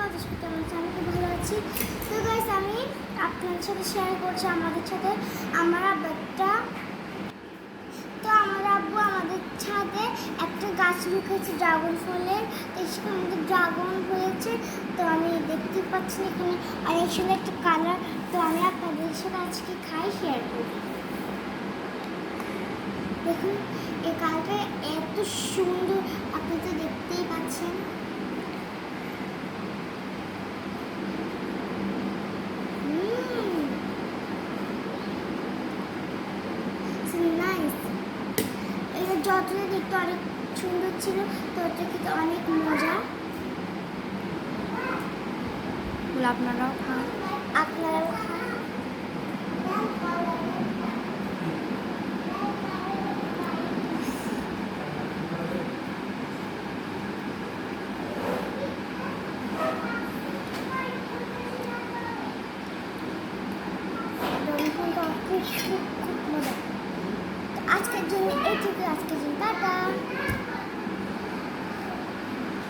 আমাদের সাথে কেমন আছে? আমি খুব ভালো আছি। তো গাইস, আমি আপনাদের সাথে শেয়ার করছি আমাদের সাথে আমার আব্বুটা। তো আমার আব্বু আমাদের ছাদে একটা গাছ লুকিয়েছে ড্রাগন ফলের। তো সেখানে ড্রাগন হয়েছে। তো আমি দেখতে পাচ্ছি এখানে অনেক সুন্দর একটা কালার। তো আমি আপনাদের সাথে আজকে খাই শেয়ার করি। দেখুন এই কালারটা এত সুন্দর, আপনি তো দেখতেই পাচ্ছেন। যতটা দেখতে অনেক সুন্দর ছিল, ততটা খেতে অনেক মজা। আপনারাও খান। আপনারাও খান। খুব মজা। আজকের জন্য এইটুকু আছে।